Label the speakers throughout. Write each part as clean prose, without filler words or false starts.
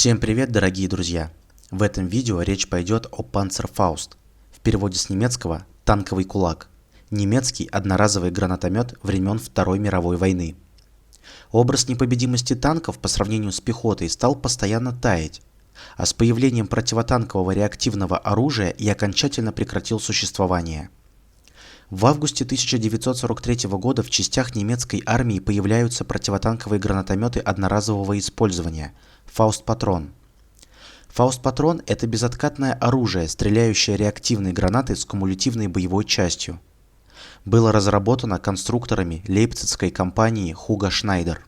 Speaker 1: Всем привет, дорогие друзья! В этом видео речь пойдет о Panzerfaust, в переводе с немецкого «танковый кулак», немецкий одноразовый гранатомет времен Второй мировой войны. Образ непобедимости танков по сравнению с пехотой стал постоянно таять, а с появлением противотанкового реактивного оружия и окончательно прекратил существование. В августе 1943 года в частях немецкой армии появляются противотанковые гранатометы одноразового использования «Фауст-патрон». «Фауст-патрон» — это безоткатное оружие, стреляющее реактивной гранатой с кумулятивной боевой частью. Было разработано конструкторами лейпцигской компании Hugo Schneider.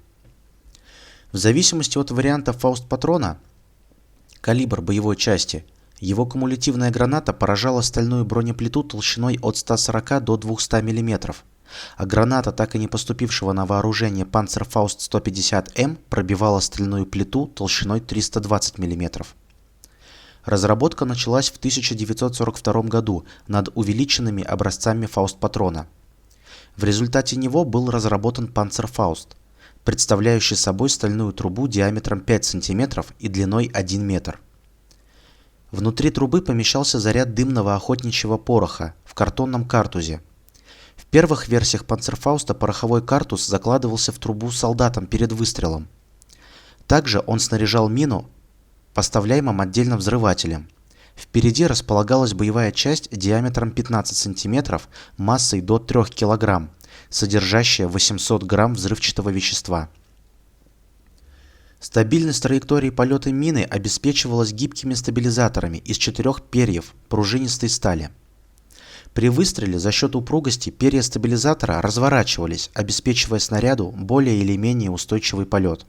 Speaker 1: В зависимости от варианта «Фауст-патрона» калибр боевой части, его кумулятивная граната поражала стальную бронеплиту толщиной от 140 до 200 мм, а граната, так и не поступившего на вооружение Panzerfaust 150М, пробивала стальную плиту толщиной 320 мм. Разработка началась в 1942 году над увеличенными образцами Фауст-патрона. В результате него был разработан Panzerfaust, представляющий собой стальную трубу диаметром 5 см и длиной 1 метр. Внутри трубы помещался заряд дымного охотничьего пороха в картонном картузе. В первых версиях Panzerfaust'а пороховой картуз закладывался в трубу солдатам перед выстрелом. Также он снаряжал мину, поставляемым отдельно взрывателем. Впереди располагалась боевая часть диаметром 15 см, массой до 3 кг, содержащая 800 грамм взрывчатого вещества. Стабильность траектории полета мины обеспечивалась гибкими стабилизаторами из 4 перьев пружинистой стали. При выстреле за счет упругости перья стабилизатора разворачивались, обеспечивая снаряду более или менее устойчивый полет.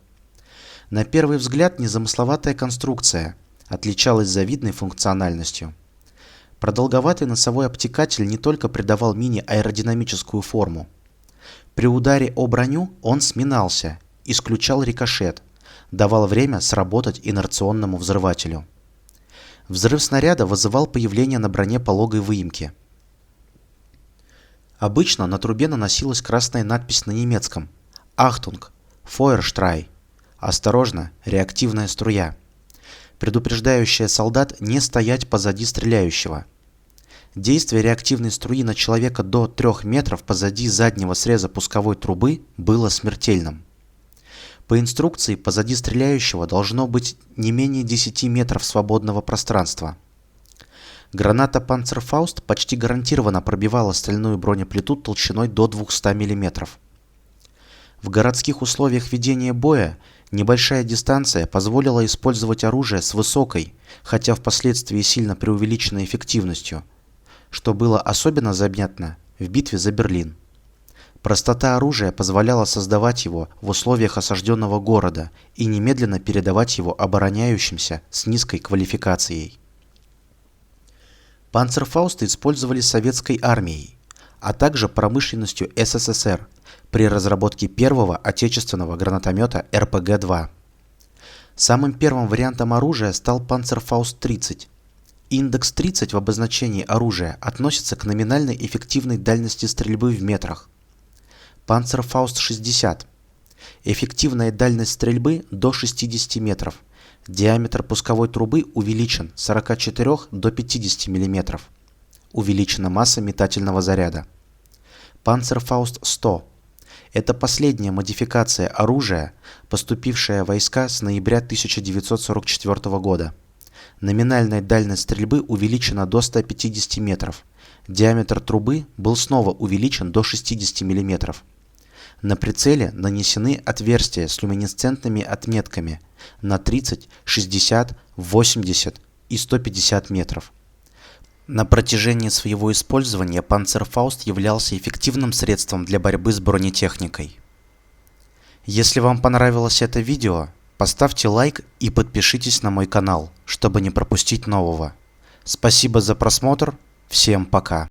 Speaker 1: На первый взгляд незамысловатая конструкция отличалась завидной функциональностью. Продолговатый носовой обтекатель не только придавал мине аэродинамическую форму. При ударе о броню он сминался, исключал рикошет, давал время сработать инерционному взрывателю. Взрыв снаряда вызывал появление на броне пологой выемки. Обычно на трубе наносилась красная надпись на немецком «Achtung! Feuerstrahl!» «Осторожно! Реактивная струя!», предупреждающая солдат не стоять позади стреляющего. Действие реактивной струи на человека до 3 метров позади заднего среза пусковой трубы было смертельным. По инструкции, позади стреляющего должно быть не менее 10 метров свободного пространства. Граната Panzerfaust почти гарантированно пробивала стальную бронеплиту толщиной до 200 мм. В городских условиях ведения боя небольшая дистанция позволила использовать оружие с высокой, хотя впоследствии сильно преувеличенной эффективностью, что было особенно заметно в битве за Берлин. Простота оружия позволяла создавать его в условиях осажденного города и немедленно передавать его обороняющимся с низкой квалификацией. Panzerfaust использовали советской армией, а также промышленностью СССР при разработке первого отечественного гранатомета РПГ-2. Самым первым вариантом оружия стал Panzerfaust 30. Индекс 30 в обозначении оружия относится к номинальной эффективной дальности стрельбы в метрах. Panzerfaust 60. Эффективная дальность стрельбы до 60 метров. Диаметр пусковой трубы увеличен с 44 до 50 мм. Увеличена масса метательного заряда. Panzerfaust 100. Это последняя модификация оружия, поступившая в войска с ноября 1944 года. Номинальная дальность стрельбы увеличена до 150 метров. Диаметр трубы был снова увеличен до 60 мм. На прицеле нанесены отверстия с люминесцентными отметками на 30, 60, 80 и 150 метров. На протяжении своего использования Panzerfaust являлся эффективным средством для борьбы с бронетехникой. Если вам понравилось это видео, поставьте лайк и подпишитесь на мой канал, чтобы не пропустить нового. Спасибо за просмотр, всем пока!